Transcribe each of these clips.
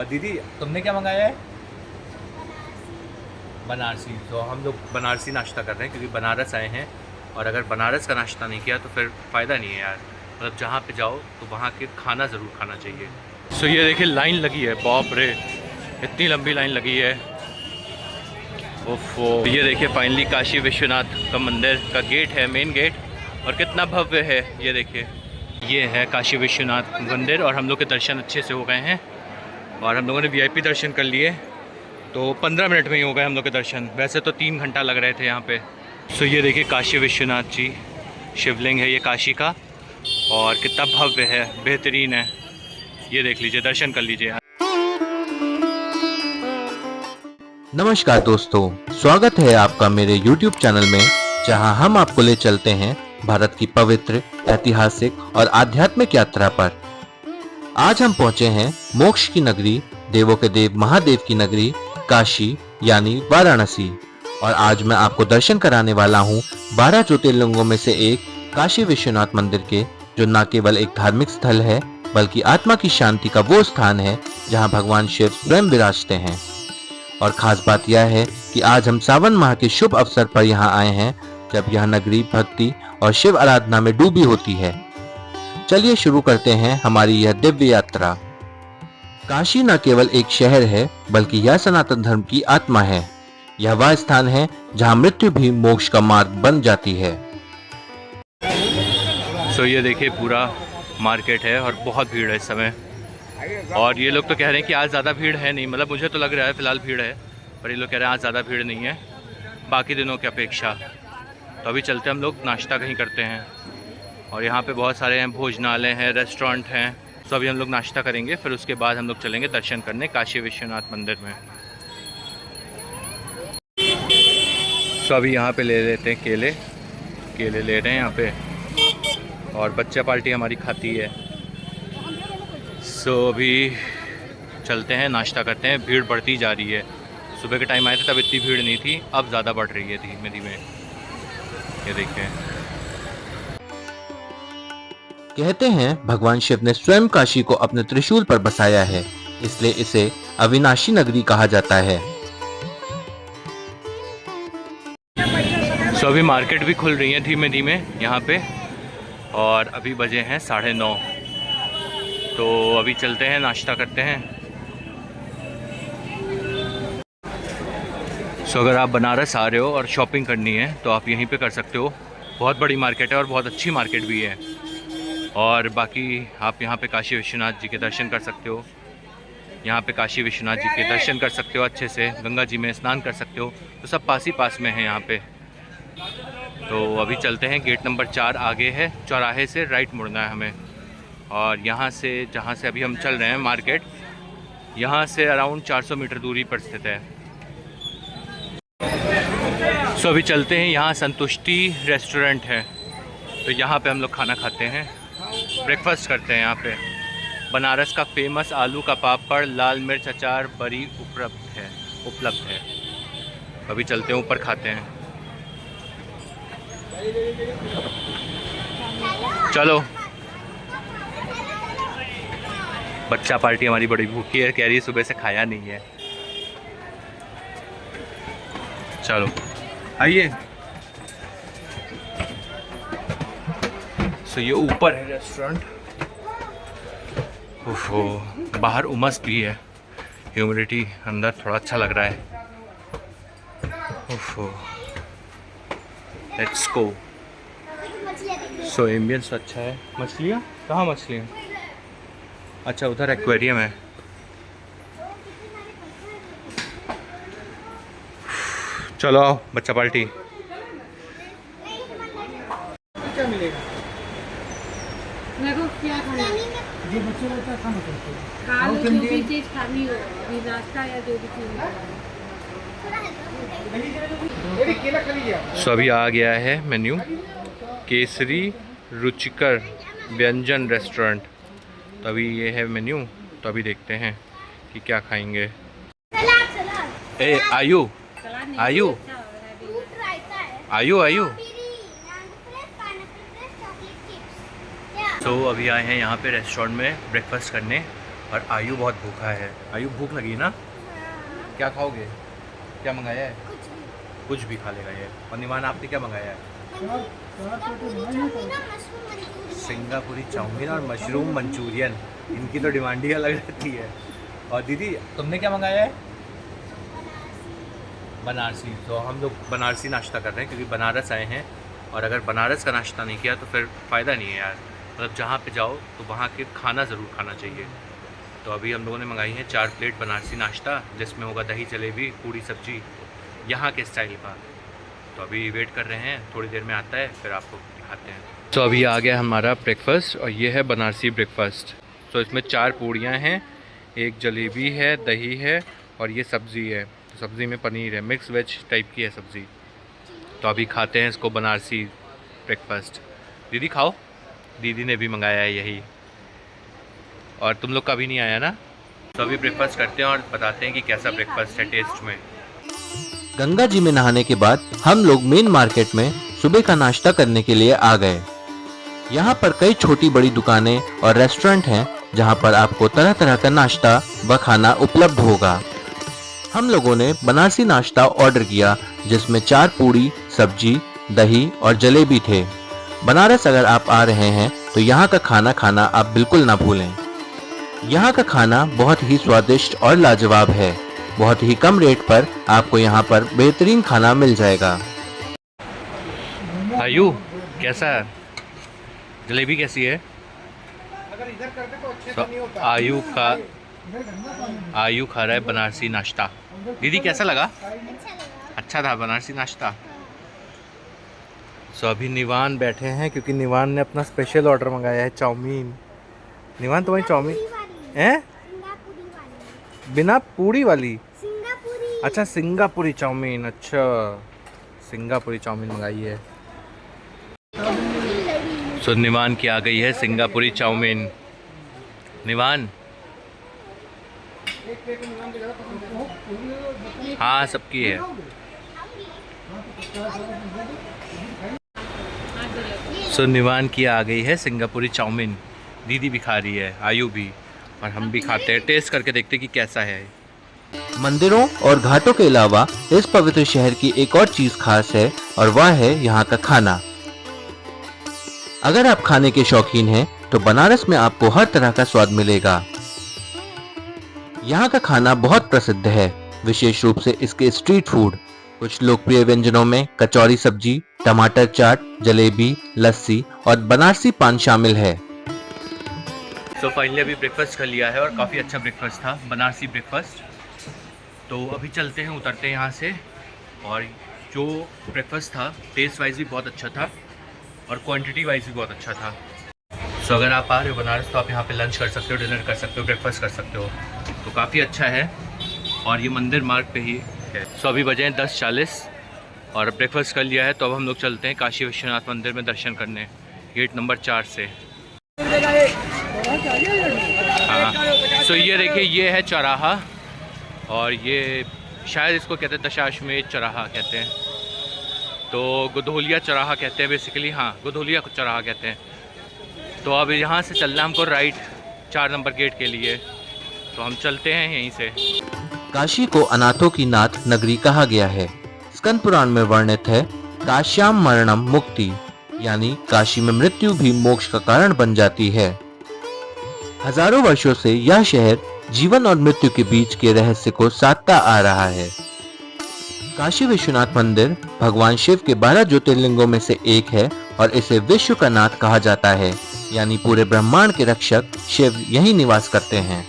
दीदी तुमने क्या मंगाया है? बनारसी। तो हम लोग बनारसी नाश्ता कर रहे हैं क्योंकि बनारस आए हैं, और अगर बनारस का नाश्ता नहीं किया तो फिर फ़ायदा नहीं है यार। मतलब जहाँ पे जाओ तो वहाँ के खाना ज़रूर खाना चाहिए। सो ये देखिए लाइन लगी है, बाप रे इतनी लंबी लाइन लगी है। ओफो, ये देखिए फाइनली काशी विश्वनाथ का मंदिर का गेट है, मेन गेट, और कितना भव्य है। ये देखिए ये है काशी विश्वनाथ मंदिर, और हम लोग के दर्शन अच्छे से हो गए हैं, और हम लोगों ने वीआईपी दर्शन कर लिए। तो 15 मिनट में ही हो गए हम लोग के दर्शन, वैसे तो 3 घंटा लग रहे थे यहाँ पे। सो ये देखिए काशी विश्वनाथ जी, शिवलिंग है ये काशी का, और कितना भव्य है, बेहतरीन है। ये देख लीजिए, दर्शन कर लीजिए। नमस्कार दोस्तों, स्वागत है आपका मेरे YouTube चैनल में, जहां हम आपको ले चलते हैं भारत की पवित्र, ऐतिहासिक और आध्यात्मिक यात्रा पर। आज हम पहुंचे हैं मोक्ष की नगरी, देवों के देव महादेव की नगरी काशी यानी वाराणसी। और आज मैं आपको दर्शन कराने वाला हूं 12 ज्योतिर्लिंगों में से एक काशी विश्वनाथ मंदिर के, जो न केवल एक धार्मिक स्थल है बल्कि आत्मा की शांति का वो स्थान है जहां भगवान शिव स्वयं विराजते हैं। और खास बात यह है कि आज हम सावन माह के शुभ अवसर पर यहाँ आए हैं, जब यह नगरी भक्ति और शिव आराधना में डूबी होती है। चलिए शुरू करते हैं हमारी यह दिव्य यात्रा। काशी न केवल एक शहर है बल्कि यह सनातन धर्म की आत्मा है। यह वह स्थान है जहाँ मृत्यु भी मोक्ष का मार्ग बन जाती है। सो ये देखिए पूरा मार्केट है और बहुत भीड़ है इस समय, और ये लोग तो कह रहे हैं कि आज ज़्यादा भीड़ है नहीं। मतलब मुझे तो लग रहा है फ़िलहाल भीड़ है, पर ये लोग कह रहे हैं आज ज़्यादा भीड़ नहीं है बाकी दिनों की अपेक्षा। तो अभी चलते हम लोग नाश्ता कहीं करते हैं, और यहाँ पे बहुत सारे हैं, भोजनालय हैं, रेस्टोरेंट हैं। तो अभी हम लोग नाश्ता करेंगे, फिर उसके बाद हम लोग चलेंगे दर्शन करने काशी विश्वनाथ मंदिर में। तो अभी यहाँ पे ले लेते हैं केले, केले ले रहे हैं यहाँ पे, और बच्चा पार्टी हमारी खाती है। सो अभी चलते हैं, नाश्ता करते हैं। भीड़ बढ़ती जा रही है, सुबह के टाइम आए थे तब इतनी भीड़ नहीं थी, अब ज़्यादा बढ़ रही है धीमे धीमे। ये देखिए, कहते हैं भगवान शिव ने स्वयं काशी को अपने त्रिशूल पर बसाया है, इसलिए इसे अविनाशी नगरी कहा जाता है। सो अभी मार्केट भी खुल रही है धीमे धीमे यहाँ पे, और अभी बजे हैं 9:30। तो अभी चलते हैं, नाश्ता करते हैं। सो अगर आप बनारस आ रहे हो और शॉपिंग करनी है तो आप यहीं पे कर सकते हो। बहुत बड़ी मार्केट है और बहुत अच्छी मार्केट भी है। और बाकी आप यहाँ पे काशी विश्वनाथ जी के दर्शन कर सकते हो। यहाँ पे काशी विश्वनाथ जी के दर्शन कर सकते हो अच्छे से, गंगा जी में स्नान कर सकते हो। तो सब पास ही पास में है यहाँ पे। तो अभी चलते हैं, गेट नंबर 4 आगे है, चौराहे से राइट मुड़ना है हमें। और यहाँ से, जहाँ से अभी हम चल रहे हैं मार्केट, यहाँ से अराउंड 400 मीटर दूरी पर स्थित है। सो अभी चलते हैं, यहाँ संतुष्टि रेस्टोरेंट है, तो यहाँ पे हम लोग खाना खाते हैं, ब्रेकफास्ट करते हैं यहाँ पे। बनारस का फेमस आलू का पापड़, लाल मिर्च अचार, बड़ी उपलब्ध है। अभी चलते हैं ऊपर, खाते हैं। चलो, बच्चा पार्टी हमारी बड़ी भूखी है, कह रही है सुबह से खाया नहीं है। चलो आइए। सो ये ऊपर है रेस्टोरेंट। ओहो, बाहर उमस भी है, ह्यूमिडिटी, अंदर थोड़ा अच्छा लग रहा है। ओहो, लेट्स गो। सो एम्बियंस अच्छा है। मछलियाँ कहाँ? मछलियाँ अच्छा उधर एक्वेरियम है। चलो आओ बच्चा पार्टी। क्या मिलेगा? मेरे को क्या खाना है? जो बच्चे रहता है खाना करते हैं। खा लो जो भी चीज़ खानी हो, अभी नाश्ता या जो भी चीज़। सो अभी आ गया है मेन्यू, केसरी रुचिकर व्यंजन रेस्टोरेंट। तो अभी ये है मेन्यू, तो अभी देखते हैं कि क्या खाएंगे। ए आयु आयु आयु आयु। तो अभी आए हैं यहाँ पे रेस्टोरेंट में ब्रेकफास्ट करने, और आयु बहुत भूखा है। आयु भूख लगी ना? क्या खाओगे? क्या मंगाया है? कुछ भी खा लेगा ये। और निमान आपने क्या मंगाया है? सिंगापुरी चाउमीन और मशरूम मंचूरियन। इनकी तो डिमांड ही अलग रहती है। और दीदी तुमने क्या मंगाया है? बनारसी। तो हम लोग बनारसी नाश्ता कर रहे हैं क्योंकि बनारस आए हैं, और अगर बनारस का नाश्ता नहीं किया तो फिर फ़ायदा नहीं है यार। मतलब जहाँ पे जाओ तो वहाँ के खाना ज़रूर खाना चाहिए। तो अभी हम लोगों ने मंगाई है 4 प्लेट बनारसी नाश्ता, जिसमें होगा दही जलेबी पूड़ी सब्जी यहाँ के स्टाइल का। तो अभी वेट कर रहे हैं, थोड़ी देर में आता है फिर आपको दिखाते हैं। तो अभी आ गया हमारा ब्रेकफास्ट, और ये है बनारसी ब्रेकफास्ट। तो इसमें 4 पूड़ियाँ हैं, एक जलेबी है, दही है और ये सब्ज़ी है। तो सब्ज़ी में पनीर है, मिक्स वेज टाइप की है सब्ज़ी। तो अभी खाते हैं इसको, बनारसी ब्रेकफास्ट। दीदी खाओ, दीदी ने भी मंगाया है यही, और तुम लोग का भी नहीं आया ना? तो अभी ब्रेकफास्ट करते हैं और बताते हैं कि कैसा ब्रेकफास्ट है टेस्ट में। गंगा जी में नहाने के बाद हम लोग मेन मार्केट में सुबह का नाश्ता करने के लिए आ गए। यहाँ पर कई छोटी बड़ी दुकानें और रेस्टोरेंट हैं जहाँ पर आपको तरह तरह का नाश्ता व खाना उपलब्ध होगा। हम लोगों ने बनारसी नाश्ता ऑर्डर किया, जिसमें 4 पूड़ी, सब्जी, दही और जलेबी थे। बनारस अगर आप आ रहे हैं तो यहाँ का खाना खाना आप बिल्कुल ना भूलें। यहाँ का खाना बहुत ही स्वादिष्ट और लाजवाब है। बहुत ही कम रेट पर आपको यहाँ पर बेहतरीन खाना मिल जाएगा। आयु कैसा है? जलेबी कैसी है? तो आयु खा रहा है बनारसी नाश्ता। दीदी कैसा लगा? अच्छा था बनारसी नाश्ता। सो अभी निवान बैठे हैं क्योंकि निवान ने अपना स्पेशल ऑर्डर मंगाया है, चाउमीन। निवान तुम्हारी चाउमीन है बिना पूड़ी वाली? अच्छा सिंगापुरी चाउमीन। अच्छा सिंगापुरी चाउमीन मंगाई है। सो निवान की आ गई है सिंगापुरी चाउमीन। निवान हाँ सबकी है। सो निवान की आ गई है सिंगापुरी चाउमीन। दीदी भी खा रही है, आयु भी, और हम भी खाते हैं। टेस्ट करके देखते हैं कि कैसा है। मंदिरों और घाटों के अलावा इस पवित्र शहर की एक और चीज खास है, और वह है यहाँ का खाना। अगर आप खाने के शौकीन हैं तो बनारस में आपको हर तरह का स्वाद मिलेगा। यहाँ का खाना बहुत प्रसिद्ध है, विशेष रूप से इसके स्ट्रीट फूड। कुछ लोकप्रिय व्यंजनों में कचौरी सब्जी, टमाटर चाट, जलेबी, लस्सी और बनारसी पान शामिल है। सो फाइनली अभी ब्रेकफास्ट कर लिया है और काफ़ी अच्छा ब्रेकफास्ट था, बनारसी ब्रेकफास्ट। तो अभी चलते हैं, उतरते हैं यहाँ से। और जो ब्रेकफास्ट था टेस्ट वाइज भी बहुत अच्छा था और क्वांटिटी वाइज भी बहुत अच्छा था। सो अगर आप आ रहे हो बनारस तो आप यहाँ पे लंच कर सकते हो, डिनर कर सकते हो, ब्रेकफास्ट कर सकते हो। तो काफ़ी अच्छा है, और ये मंदिर मार्ग पे ही है। सो अभी बजे हैं 10:40 और ब्रेकफास्ट कर लिया है। तो अब हम लोग चलते हैं काशी विश्वनाथ मंदिर में दर्शन करने, गेट नंबर 4 से। हाँ सो ये देखिए, ये है चौराहा, और ये शायद इसको कहते हैं दशाश्वमेध चौराहा कहते हैं। तो गोधोलिया चौराहा कहते हैं बेसिकली। हाँ गोधोलिया चौराहा कहते हैं। तो अब यहाँ से चलना हमको राइट 4 नंबर गेट के लिए। तो हम चलते हैं यहीं से। काशी को अनाथों की नाथ नगरी कहा गया है। स्कंद पुराण में वर्णित है, काश्याम मरणम मुक्ति, यानी काशी में मृत्यु भी मोक्ष का कारण बन जाती है। हजारों वर्षों से यह शहर जीवन और मृत्यु के बीच के रहस्य को साधता आ रहा है। काशी विश्वनाथ मंदिर भगवान शिव के 12 ज्योतिर्लिंगों में से एक है, और इसे विश्व का नाथ कहा जाता है, यानी पूरे ब्रह्मांड के रक्षक शिव यहीं निवास करते हैं।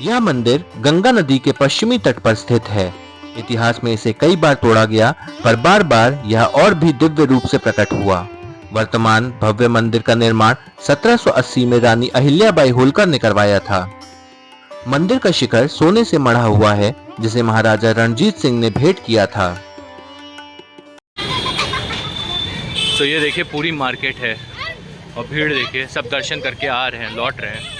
यह मंदिर गंगा नदी के पश्चिमी तट पर स्थित है। इतिहास में इसे कई बार तोड़ा गया, पर बार बार यह और भी दिव्य रूप से प्रकट हुआ। वर्तमान भव्य मंदिर का निर्माण 1780 में रानी अहिल्याबाई होलकर ने करवाया था। मंदिर का शिखर सोने से मढ़ा हुआ है, जिसे महाराजा रणजीत सिंह ने भेंट किया था। तो ये देखिए पूरी मार्केट है, और भीड़ देखिए, सब दर्शन करके आ रहे हैं, लौट रहे हैं।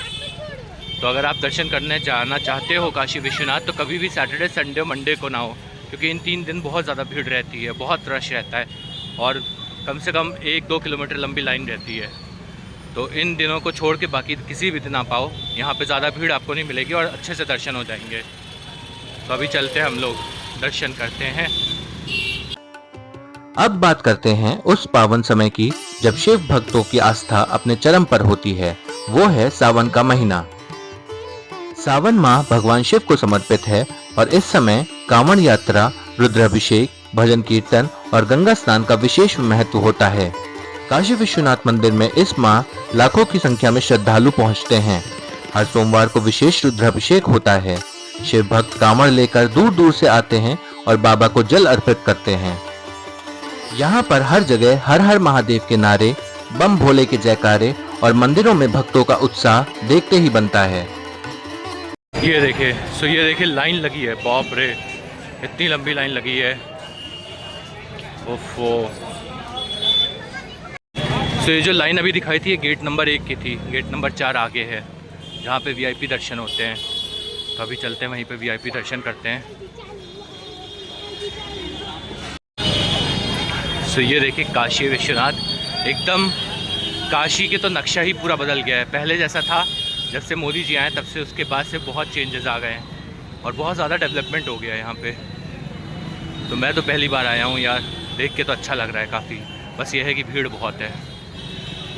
तो अगर आप दर्शन करने जाना चाहते हो काशी विश्वनाथ, तो कभी भी सैटरडे, संडे, मंडे को ना हो, क्योंकि इन 3 दिन बहुत ज़्यादा भीड़ रहती है, बहुत रश रहता है, और कम से कम 1-2 किलोमीटर लंबी लाइन रहती है। तो इन दिनों को छोड़ के बाकी किसी भी दिन आप आओ, यहाँ पे ज़्यादा भीड़ आपको नहीं मिलेगी और अच्छे से दर्शन हो जाएंगे। तो अभी चलते हैं, हम लोग दर्शन करते हैं। अब बात करते हैं उस पावन समय की जब शिव भक्तों की आस्था अपने चरम पर होती है। वो है सावन का महीना। सावन माह भगवान शिव को समर्पित है और इस समय कांवड़ यात्रा, रुद्राभिषेक, भजन कीर्तन और गंगा स्नान का विशेष महत्व होता है। काशी विश्वनाथ मंदिर में इस माह लाखों की संख्या में श्रद्धालु पहुंचते हैं। हर सोमवार को विशेष रुद्राभिषेक होता है। शिव भक्त कांवड़ लेकर दूर दूर से आते हैं और बाबा को जल अर्पित करते हैं। यहाँ पर हर जगह हर हर महादेव के नारे, बम भोले के जयकारे और मंदिरों में भक्तों का उत्साह देखते ही बनता है। ये देखिए लाइन लगी है, बाप रे, इतनी लंबी लाइन लगी है। ओफो। तो ये जो लाइन अभी दिखाई थी, ये गेट नंबर 1 की थी। गेट नंबर 4 आगे है, जहाँ पे वीआईपी दर्शन होते हैं। तो अभी चलते हैं, वहीं पे वीआईपी दर्शन करते हैं। तो ये देखिए काशी विश्वनाथ, एकदम काशी के तो नक्शा ही पूरा बदल गया है। पहले जैसा था जब से मोदी जी आए, तब से उसके बाद से बहुत चेंजेस आ गए हैं और बहुत ज़्यादा डेवलपमेंट हो गया है यहाँ पे। तो मैं तो पहली बार आया हूँ यार, देख के तो अच्छा लग रहा है काफ़ी। बस ये है कि भीड़ बहुत है।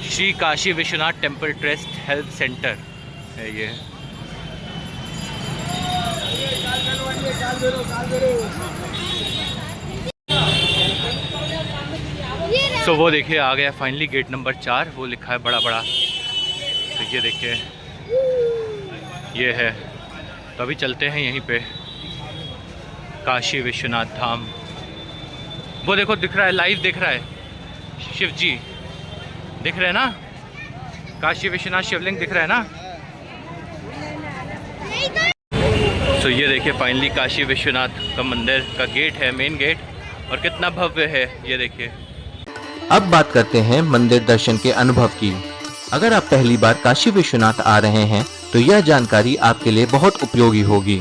Shri Kashi Vishwanath temple trust health centre है ये। तो वो देखिए आ गया फाइनली गेट नंबर 4, वो लिखा है बड़ा बड़ा। तो ये देखिए ये है। तो अभी चलते हैं यहीं पे, काशी विश्वनाथ धाम। वो देखो दिख रहा है, लाइव दिख रहा है, शिव जी दिख रहे हैं ना, काशी विश्वनाथ शिवलिंग दिख रहा है ना। तो ये देखिए फाइनली काशी विश्वनाथ का मंदिर का गेट है, मेन गेट, और कितना भव्य है ये देखिए। अब बात करते हैं मंदिर दर्शन के अनुभव की। अगर आप पहली बार काशी विश्वनाथ आ रहे हैं तो यह जानकारी आपके लिए बहुत उपयोगी होगी।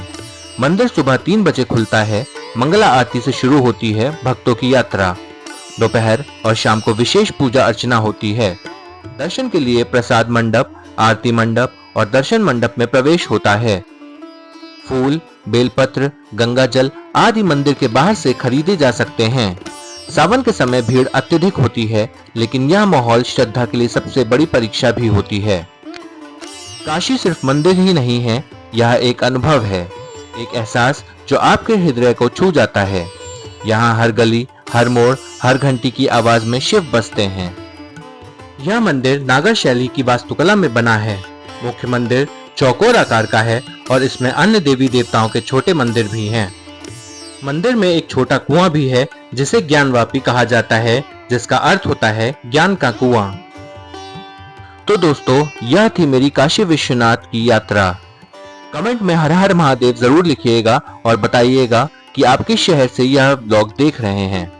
मंदिर सुबह 3 बजे खुलता है। मंगला आरती से शुरू होती है भक्तों की यात्रा। दोपहर और शाम को विशेष पूजा अर्चना होती है। दर्शन के लिए प्रसाद मंडप, आरती मंडप और दर्शन मंडप में प्रवेश होता है। फूल, बेलपत्र, गंगा जल आदि मंदिर के बाहर से खरीदे जा सकते हैं। सावन के समय भीड़ अत्यधिक होती है, लेकिन यह माहौल श्रद्धा के लिए सबसे बड़ी परीक्षा भी होती है। काशी सिर्फ मंदिर ही नहीं है, यह एक अनुभव है, एक एहसास जो आपके हृदय को छू जाता है। यहाँ हर गली, हर मोड़, हर घंटी की आवाज में शिव बसते हैं। यह मंदिर नागर शैली की वास्तुकला में बना है। मुख्य मंदिर चौकोर आकार का है और इसमें अन्य देवी देवताओं के छोटे मंदिर भी हैं। मंदिर में एक छोटा कुआं भी है जिसे ज्ञानवापी कहा जाता है, जिसका अर्थ होता है ज्ञान का कुआं। तो दोस्तों, यह थी मेरी काशी विश्वनाथ की यात्रा। कमेंट में हर हर महादेव जरूर लिखिएगा और बताइएगा कि आप किस शहर से यह ब्लॉग देख रहे हैं।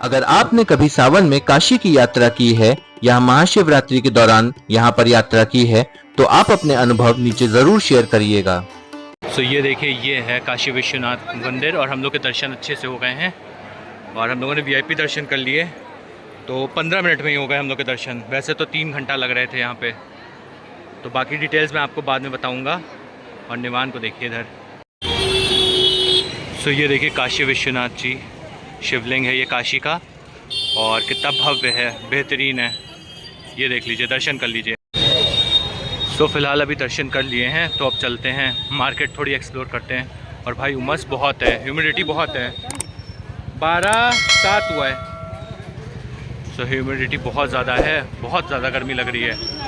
अगर आपने कभी सावन में काशी की यात्रा की है या महाशिवरात्रि के दौरान यहाँ पर यात्रा की है तो आप अपने अनुभव नीचे जरूर शेयर करिएगा। तो ये देखिए ये है काशी विश्वनाथ मंदिर और हम लोग के दर्शन अच्छे से हो गए हैं और हम लोगों ने वीआईपी दर्शन कर लिए। तो 15 मिनट में ही हो गए हम लोग के दर्शन। वैसे तो 3 घंटा लग रहे थे यहाँ पे। तो बाकी डिटेल्स मैं आपको बाद में बताऊँगा। और निवान को देखिए इधर। तो ये देखिए काशी विश्वनाथ जी शिवलिंग है ये काशी का, और कितना भव्य है, बेहतरीन है। ये देख लीजिए, दर्शन कर लीजिए। तो फिलहाल अभी दर्शन कर लिए हैं, तो अब चलते हैं मार्केट थोड़ी एक्सप्लोर करते हैं। और भाई उमस बहुत है, ह्यूमिडिटी बहुत है, 12:07 हुआ है। सो ह्यूमिडिटी बहुत ज़्यादा है, बहुत ज़्यादा गर्मी लग रही है।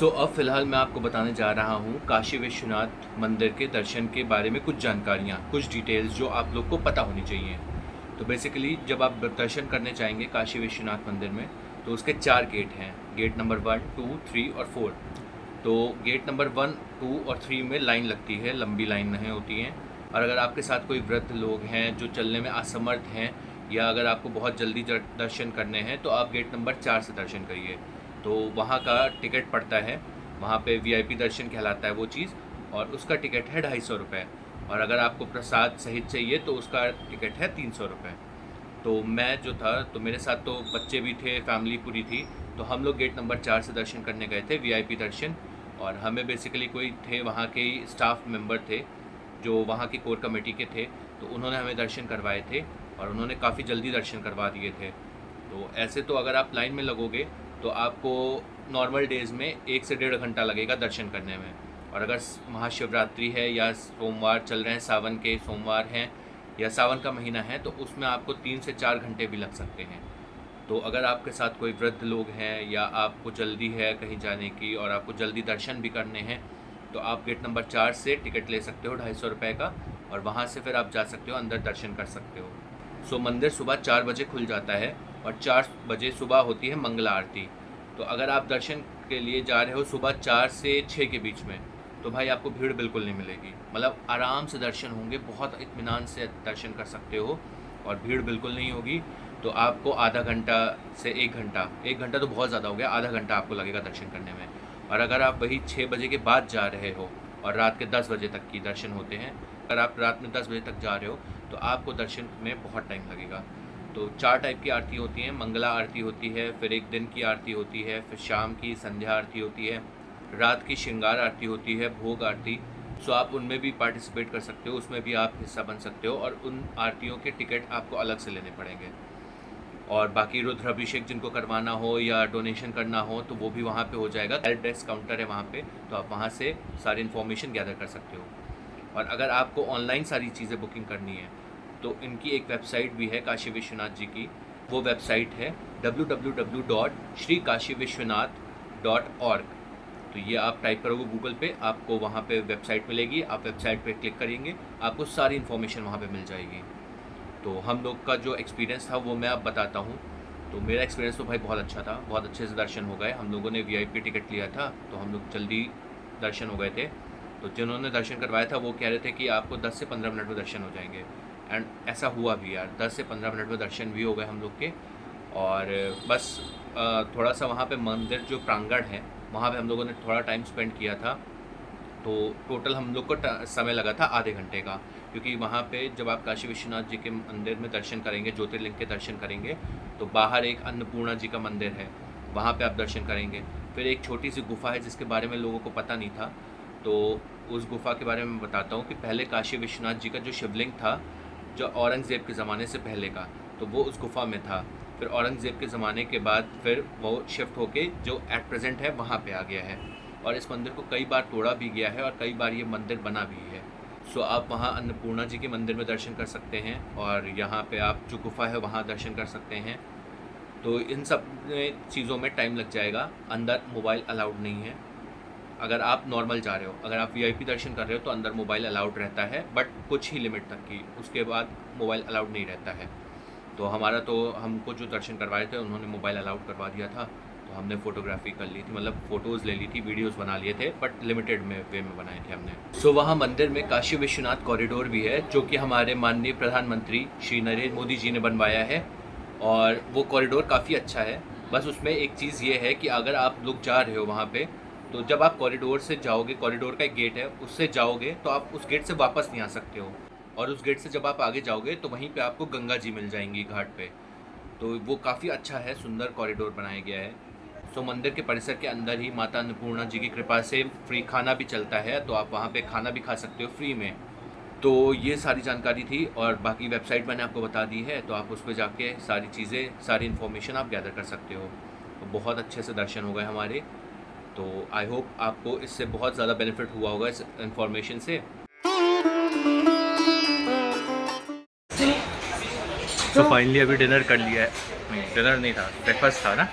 अब फ़िलहाल मैं आपको बताने जा रहा हूँ काशी विश्वनाथ मंदिर के दर्शन के बारे में कुछ जानकारियाँ, कुछ डिटेल्स जो आप लोग को पता होनी चाहिए। तो बेसिकली जब आप दर्शन करने जाएंगे काशी विश्वनाथ मंदिर में तो उसके 4 गेट हैं। गेट नंबर 1, 2, 3 और 4। तो गेट नंबर 1, 2 और 3 में लाइन लगती है, लंबी लाइन नहीं होती हैं। और अगर आपके साथ कोई वृद्ध लोग हैं जो चलने में असमर्थ हैं, या अगर आपको बहुत जल्दी दर्शन करने हैं तो आप गेट नंबर 4 से दर्शन करिए। तो वहाँ का टिकट पड़ता है, वहाँ पे वीआईपी दर्शन कहलाता है वो चीज़, और उसका टिकट है 250 रुपये। और अगर आपको प्रसाद सहित चाहिए तो उसका टिकट है 300 रुपये। तो मैं जो था, तो मेरे साथ तो बच्चे भी थे, फैमिली पूरी थी, तो हम लोग गेट नंबर 4 से दर्शन करने गए थे, वीआईपी दर्शन। और हमें बेसिकली कोई थे वहाँ के स्टाफ मेंबर थे जो वहाँ की कोर कमेटी के थे, तो उन्होंने हमें दर्शन करवाए थे और उन्होंने काफ़ी जल्दी दर्शन करवा दिए थे। तो ऐसे तो अगर आप लाइन में लगोगे तो आपको नॉर्मल डेज़ में 1 से 1.5 घंटा लगेगा दर्शन करने में, और अगर महाशिवरात्रि है या सोमवार चल रहे हैं, सावन के सोमवार हैं या सावन का महीना है, तो उसमें आपको 3 से 4 घंटे भी लग सकते हैं। तो अगर आपके साथ कोई वृद्ध लोग हैं या आपको जल्दी है कहीं जाने की और आपको जल्दी दर्शन भी करने हैं, तो आप गेट नंबर 4 से टिकट ले सकते हो 250 रुपये का, और वहाँ से फिर आप जा सकते हो, अंदर दर्शन कर सकते हो। सो मंदिर सुबह 4 बजे खुल जाता है और 4 बजे सुबह होती है मंगला आरती। तो अगर आप दर्शन के लिए जा रहे हो सुबह 4 से 6 के बीच में, तो भाई आपको भीड़ बिल्कुल नहीं मिलेगी, मतलब आराम से दर्शन होंगे, बहुत इत्मीनान से दर्शन कर सकते हो और भीड़ बिल्कुल नहीं होगी। तो आपको आधा घंटा से 1 घंटा तो बहुत ज़्यादा हो गया, आधा घंटा आपको लगेगा दर्शन करने में। और अगर आप वही 6 बजे के बाद जा रहे हो और रात के 10 बजे तक की दर्शन होते हैं, अगर आप रात में 10 बजे तक जा रहे हो तो आपको दर्शन में बहुत टाइम लगेगा। तो 4 टाइप की आरती होती हैं, मंगला आरती होती है, फिर एक दिन की आरती होती है, फिर शाम की संध्या आरती होती है, रात की श्रृंगार आरती होती है, भोग आरती। सो आप उनमें भी पार्टिसिपेट कर सकते हो, उसमें भी आप हिस्सा बन सकते हो, और उन आरतियों के टिकट आपको अलग से लेने पड़ेंगे। और बाकी रुद्राभिषेक जिनको करवाना हो या डोनेशन करना हो तो वो भी वहाँ पे हो जाएगा। हेल्प डेस्क काउंटर है वहाँ पे, तो आप वहाँ से सारी इन्फॉर्मेशन गैदर कर सकते हो। और अगर आपको ऑनलाइन सारी चीज़ें बुकिंग करनी है तो इनकी एक वेबसाइट भी है काशी विश्वनाथ जी की। वो वेबसाइट है www.shrikashiviswanath.org। तो ये आप टाइप करोगे गूगल पे, आपको वहाँ पे वेबसाइट मिलेगी, आप वेबसाइट पे क्लिक करेंगे, आपको सारी इन्फॉर्मेशन वहाँ पे मिल जाएगी। तो हम लोग का जो एक्सपीरियंस था वो मैं अब बताता हूँ। तो मेरा एक्सपीरियंस तो भाई बहुत अच्छा था, बहुत अच्छे से दर्शन हो गए। हम लोगों ने वीआईपी टिकट लिया था तो हम लोग जल्दी दर्शन हो गए थे। तो जिन्होंने दर्शन करवाया था वो कह रहे थे कि आपको 10 से 15 मिनट में दर्शन हो जाएंगे, एंड ऐसा हुआ भी यार, 10 से 15 मिनट में दर्शन भी हो गए हम लोग के। और बस थोड़ा सा वहाँ पे मंदिर जो प्रांगण है वहाँ पे हम लोगों ने थोड़ा टाइम स्पेंड किया था। तो टोटल हम लोग को समय लगा था आधे घंटे का, क्योंकि वहाँ पे जब आप काशी विश्वनाथ जी के मंदिर में दर्शन करेंगे, ज्योतिर्लिंग के दर्शन करेंगे, तो बाहर एक अन्नपूर्णा जी का मंदिर है, वहाँ पे आप दर्शन करेंगे। फिर एक छोटी सी गुफा है जिसके बारे में लोगों को पता नहीं था, तो उस गुफा के बारे में बताता हूँ कि पहले काशी विश्वनाथ जी का जो शिवलिंग था, जो औरंगज़ेब के ज़माने से पहले का, तो वो उस गुफा में था। फिर औरंगज़ेब के ज़माने के बाद फिर वो शिफ्ट होके जो एट प्रेजेंट है वहाँ पे आ गया है, और इस मंदिर को कई बार तोड़ा भी गया है और कई बार ये मंदिर बना भी है। सो आप वहाँ अन्नपूर्णा जी के मंदिर में दर्शन कर सकते हैं, और यहाँ पे आप जो गुफा है वहाँ दर्शन कर सकते हैं। तो इन सब चीज़ों में टाइम लग जाएगा। अंदर मोबाइल अलाउड नहीं है अगर आप नॉर्मल जा रहे हो। अगर आप वीआईपी दर्शन कर रहे हो तो अंदर मोबाइल अलाउड रहता है, बट कुछ ही लिमिट तक की, उसके बाद मोबाइल अलाउड नहीं रहता है। तो हमको जो दर्शन करवाए थे उन्होंने मोबाइल अलाउड करवा दिया था, तो हमने फ़ोटोग्राफी कर ली थी, मतलब फ़ोटोज़ ले ली थी, वीडियोस बना लिए थे, बट लिमिटेड वे में बनाए थे हमने। सो वहाँ मंदिर में काशी विश्वनाथ कॉरिडोर भी है, जो कि हमारे माननीय प्रधानमंत्री श्री नरेंद्र मोदी जी ने बनवाया है, और वो कॉरिडोर काफ़ी अच्छा है। बस उसमें एक चीज़ ये है कि अगर आप लोग जा रहे हो वहाँ पे, तो जब आप कॉरिडोर से जाओगे, कॉरिडोर का एक गेट है, उससे जाओगे तो आप उस गेट से वापस नहीं आ सकते हो, और उस गेट से जब आप आगे जाओगे तो वहीं पे आपको गंगा जी मिल जाएंगी घाट पे। तो वो काफ़ी अच्छा है, सुंदर कॉरिडोर बनाया गया है। सो मंदिर के परिसर के अंदर ही माता अन्नपूर्णा जी की कृपा से फ्री खाना भी चलता है, तो आप वहाँ पे खाना भी खा सकते हो फ्री में। तो ये सारी जानकारी थी, और बाकी वेबसाइट मैंने आपको बता दी है, तो आप उस पर जाके सारी चीज़ें, सारी इन्फॉर्मेशन आप गैदर कर सकते हो। तो बहुत अच्छे से दर्शन हो गए हमारे। तो आई होप आपको इससे बहुत ज़्यादा बेनिफिट हुआ होगा इस इन्फॉर्मेशन से। तो फाइनली अभी डिनर कर लिया है, नहीं डिनर नहीं था, ब्रेकफास्ट था ना।